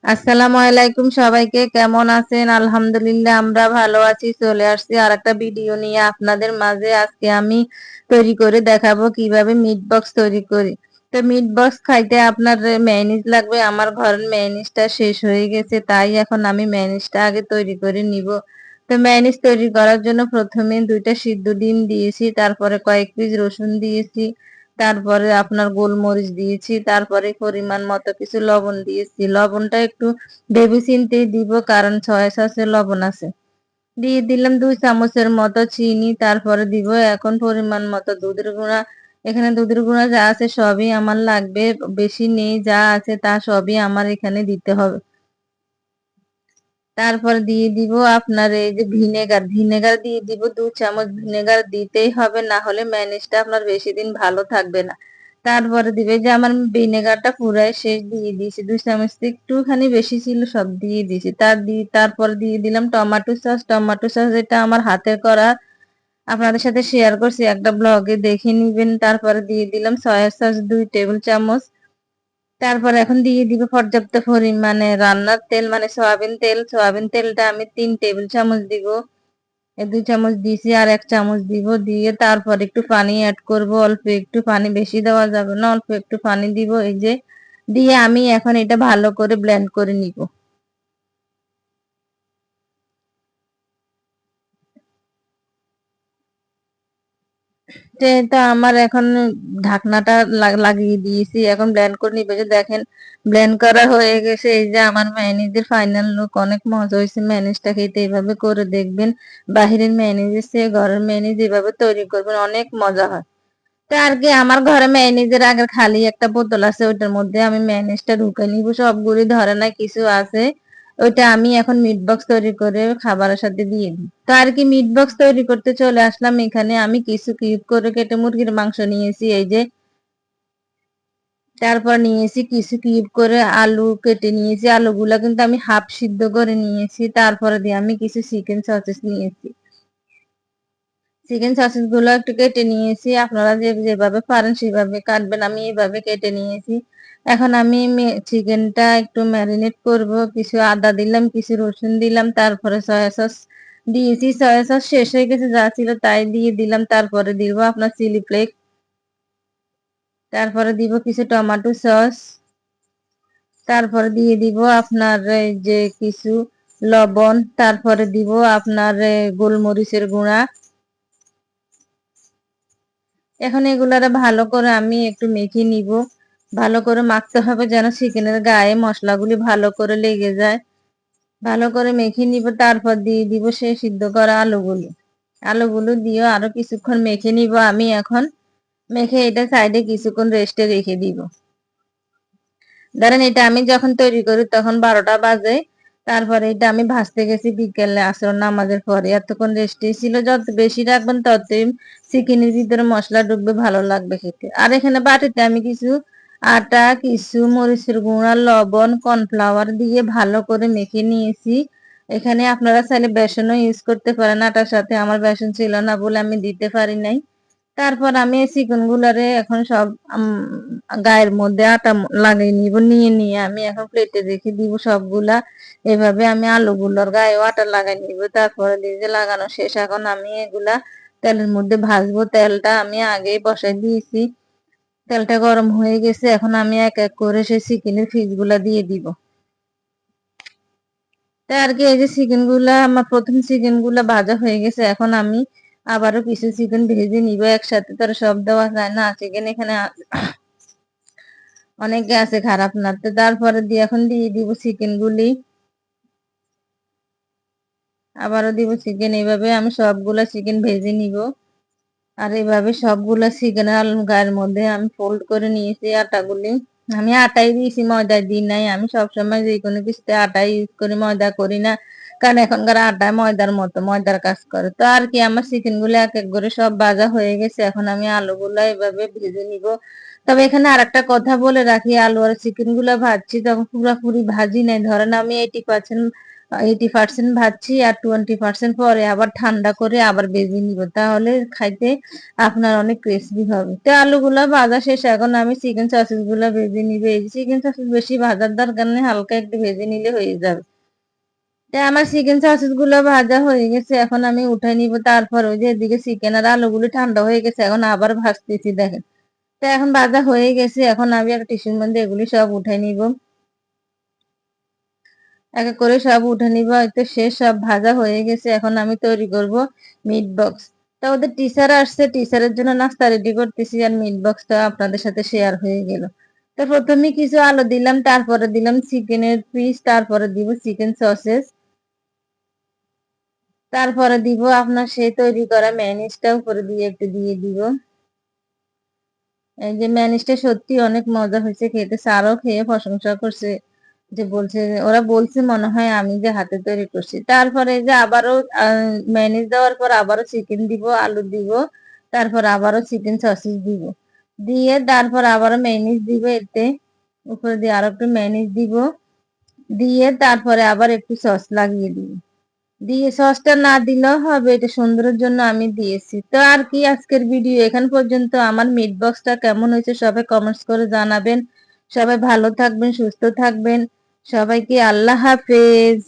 আসসালামু আলাইকুম, সবাইকে কেমন আছেন? আলহামদুলিল্লাহ আমরা ভালো আছি। চলে আসছি আর একটা ভিডিও নিয়ে আপনাদের মাঝে। আজকে আমি তৈরি করে দেখাবো কিভাবে মিট বক্স তৈরি করি। তো মিট বক্স খাইতে আপনার মেয়োনিজ লাগবে। আমার ঘরের মেয়োনিজটা শেষ হয়ে গেছে, তাই এখন আমি মেয়োনিজটা আগে তৈরি করে নিব। তো মেয়োনিজ তৈরি করার জন্য প্রথমে 2টা সিদ্ধ ডিম দিয়েছি, তারপরে কয়েক পিস রসুন দিয়েছি, তারপরে আপনার গোলমরিচ দিয়েছি, তারপরে পরিমাণ মতো কিছু লবণ দিয়েছি। লবণটা একটু ভেবে চিন্তেই দিব, কারণ সয়া সসে লবণ আছে। দিয়ে দিলাম 2 চামচের মতো চিনি, তারপরে দিব এখন পরিমাণ মতো দুধের গুঁড়া। এখানে দুধের গুঁড়া যা আছে সবই আমার লাগবে, বেশি নেই, যা আছে তা সবই আমার এখানে দিতে হবে। তারপর দিয়ে দিব আপনার এই যে ভিনেগার, ভিনেগার দিয়ে দিব 2 চামচ। ভিনেগার দিতেই হবে, না হলে ম্যানেজটা আপনার বেশি দিন ভালো থাকবে না। তারপরে দিবে যে আমার ভিনেগারটা পুরাই শেষ, দিয়ে দিয়েছি 2 চামচ, একটুখানি বেশি ছিল, সব দিয়ে দিয়েছি। তারপর দিয়ে দিলাম টমেটো সস। টমেটো সস এটা আমার হাতের করা, আপনাদের সাথে শেয়ার করছি একটা ব্লগে, দেখে নিবেন। তারপরে দিয়ে দিলাম সয়া সস 2 টেবিল চামচ। তারপর এখন দিয়ে দিব পর্যাপ্ত পরিমাণে রান্নার তেল, মানে সয়াবিন তেল। সয়াবিন তেলটা আমি 3 টেবিল চামচ দিব। 2 চামচ দিয়েছি, আর 1 চামচ দিব। দিয়ে তারপর একটু পানি অ্যাড করব, অল্প একটু পানি, বেশি দেওয়া যাবে না, অল্প একটু পানি দিব। এই যে দিয়ে আমি এখন এটা ভালো করে ব্লেন্ড করে নিব। তো আমার এখন ঢাকনাটা লাগিয়ে দিয়েছি, এখন ব্লেন্ড করে নিবে। যে দেখেন ব্লেন্ড করা হয়ে গেছে। এই যে আমার মেয়োনিজের ফাইনাল লুক, অনেক মজা হয়েছে। মেয়োনিজটা খেতে এইভাবে করে দেখবেন, বাহিরের মেয়োনিজের চেয়ে ঘরের মেয়োনিজ এভাবে তৈরি করবেন, অনেক মজা হয়। তো আর কি, আমার ঘরে মেয়োনিজের আগের খালি একটা বোতল আছে, ওইটার মধ্যে আমি মেয়োনিজটা ঢুকে নিব। সবগুলি ধরে না, কিছু আছে, ওইটা আমি এখন মিট বক্স তৈরি করে খাবারের সাথে দিয়ে দিই। তো আর কি, মিট বক্স তৈরি করতে চলে আসলাম। এখানে আমি কিছু কিউব করে কেটে মুরগির মাংস নিয়েছি, এই যে। তারপর নিয়েছি কিছু কিউব করে আলু কেটে নিয়েছি। আলুগুলা কিন্তু আমি হাফ সিদ্ধ করে নিয়েছি। তারপরে দিয়ে আমি কিছু চিকেন সসেস নিয়েছি। চিকেন সসেস গুলো একটু কেটে নিয়েছি, আপনারা যেভাবে পারেন সেভাবে কাটবেন, আমি এইভাবে কেটে নিয়েছি। এখন আমি চিকেনটা একটু ম্যারিনেট করব। কিছু আদা দিলাম, কিছু রসুন দিলাম, তারপরে সয়া সস দিয়েছি। সয়া সস শেষ হয়ে গেছে, যা ছিল তাই দিয়ে দিলাম। তারপরে দিব আপনার চিলি ফ্লেক্স, তারপরে দিব কিছু টমেটো সস, তারপরে দিয়ে দিব আপনার এই যে কিছু লবণ, তারপরে দিব আপনার গোলমরিচের গুঁড়া। এখন এগুলারে ভালো করে আমি একটু মেখে নিব। ভালো করে মাখতে হবে যেন চিকেনের গায়ে মশলাগুলি ভালো করে লেগে যায়। ভালো করে মেখে নিব, তারপর দিয়ে দিব সেই সিদ্ধ করা আলুগুলি। আলুগুলো দিয়ে আরো কিছুক্ষণ মেখে নিব আমি এখন। মেখে এটা সাইডে কিছুক্ষণ রেস্টে রেখে দিব। ধরেন এটা আমি যখন তৈরি করি তখন 12টা বাজে। তারপরে এটা আমি ভাজতে গেছি বিকেলে আসর নামাজের পরে। এতক্ষণ রেস্টে ছিল। যত বেশি রাখবেন ততই চিকেনের ভিতরে মশলা ঢুকবে, ভালো লাগবে খেতে। আর এখানে বাটিতে আমি কিছু আটা, কিছু মরিচের গুঁড়া, লবণ, কর্নফ্লাওয়ার দিয়ে ভালো করে মেখে নিয়েছি। এখানে আপনারা চাইলে বেসনও ইউজ করতে পারেন আটার সাথে, আমার বেসন ছিল না বলে আমি দিতে পারি নাই। তারপর আমি চিকেন গুলারে এখন সব গায়ের মধ্যে আটা লাগিয়ে নিব। নিয়ে আমি এখন প্লেটে রেখে দিব সবগুলা। এভাবে আমি আলুগুলোর গায়ে আটা লাগাই নিব। তারপরে দিয়ে যে লাগানো শেষ, এখন আমি এগুলা তেলের মধ্যে ভাজবো। তেলটা আমি আগেই বসাই দিয়েছি, তেলটা গরম হয়ে গেছে। এখন আমি এক এক করে সেই চিকেনের পিস গুলা দিয়ে দিব। তাই আর কি, এই যে চিকেন গুলা আমার প্রথম চিকেন গুলা ভাজা হয়ে গেছে। এখন আমি আবারও কিছু চিকেন ভেজে নিব একসাথে, তার সব দেওয়া যায় না। চিকেন এখানে অনেকে আছে খারাপ না। তো তারপরে দিয়ে এখন দিয়ে দিব চিকেন গুলি, আবারও দিব চিকেন। এইভাবে আমি সবগুলা চিকেন ভেজে নিব। আর এইভাবে সবগুলা চিকেন গায়ের মধ্যে আমি ফোল্ড করে নিয়েছি আটাগুলি। আমি আটাই দিয়েছি, ময়দা দিই নাই। আমি সবসময় যে কোনো কিছুতে আটা ইউজ করি, ময়দা করি না, কারণ এখনকার আটা ময়দার মতো ময়দার কাজ করে। তো আর কি, আমার চিকেন গুলো এক এক করে সব ভাজা হয়ে গেছে। এখন আমি আলুগুলা এভাবে ভেজে নিব। তবে এখানে আর একটা কথা বলে রাখি, আলু আর চিকেন গুলা ভাজছি তখন পুরোপুরি ভাজি নাই। ধরেন আমি 80% 80% ভাজছি আর 20% পরে আবার ঠান্ডা করে আবার ভেজে নিব, তাহলে খাইতে আপনার অনেক ক্রিসপি হবে। তো আলুগুলা ভাজা শেষ, এখন আমি চিকেন সসেস গুলা ভেজে নিব। এই চিকেন সসেস বেশি ভাজার দরকার নেই, হালকা একটু ভেজে নিলে হয়ে যাবে। তাই আমার চিকেন সসেস গুলো ভাজা হয়ে গেছে, এখন আমি উঠাই নিব। তারপর ওই যে এদিকে চিকেন আর আলুগুলো ঠান্ডা হয়ে গেছে, এখন আবার ভাজতেছি দেখেন। তো এখন ভাজা হয়ে গেছে, এখন আমি একটা টিস্যুর মধ্যে এগুলি সব উঠাই নিব। এক এক করে সব উঠে নিব। তো শেষ, সব ভাজা হয়ে গেছে, এখন আমি তৈরি করব মিট বক্স। তা ওদের টিচার আসছে, টিচারের জন্য নাস্তা রেডি করতেছি, আর মিট বক্সটা আপনাদের সাথে শেয়ার হয়ে গেল। তো প্রথমে কিছু আলু দিলাম, তারপরে দিলাম চিকেনের পিস, তারপরে দিব চিকেন সসেস, তারপরে দিব আপনার সেই তৈরি করা ম্যানিসটা উপরে দিয়ে একটু দিয়ে দিব। এই যে ম্যানিসটা সত্যি অনেক মজা হয়েছে খেতে, স্যারও খেয়ে প্রশংসা করছে, যে বলছে, ওরা বলছে মনে হয় আমি যে হাতে তৈরি করছি। তারপরে যে আবারও ম্যানিস দেওয়ার পর আবারও চিকেন দিব, আলু দিব, তারপর আবারও চিকেন সসেস দিব, দিয়ে তারপর আবারও ম্যানিস দিব, এতে উপরে দিয়ে আরো একটু ম্যানিস দিব, দিয়ে তারপরে আবার একটু সস লাগিয়ে দিব। দিয়ে সসটা না দিলেও হবে, এটা সুন্দরের জন্য আমি দিয়েছি। তো আর কি, আজকের ভিডিও এখান পর্যন্ত। আমার মিট বক্সটা কেমন হয়েছে সবাই কমেন্টস করে জানাবেন। সবাই ভালো থাকবেন, সুস্থ থাকবেন। সবাইকে আল্লাহ হাফেজ।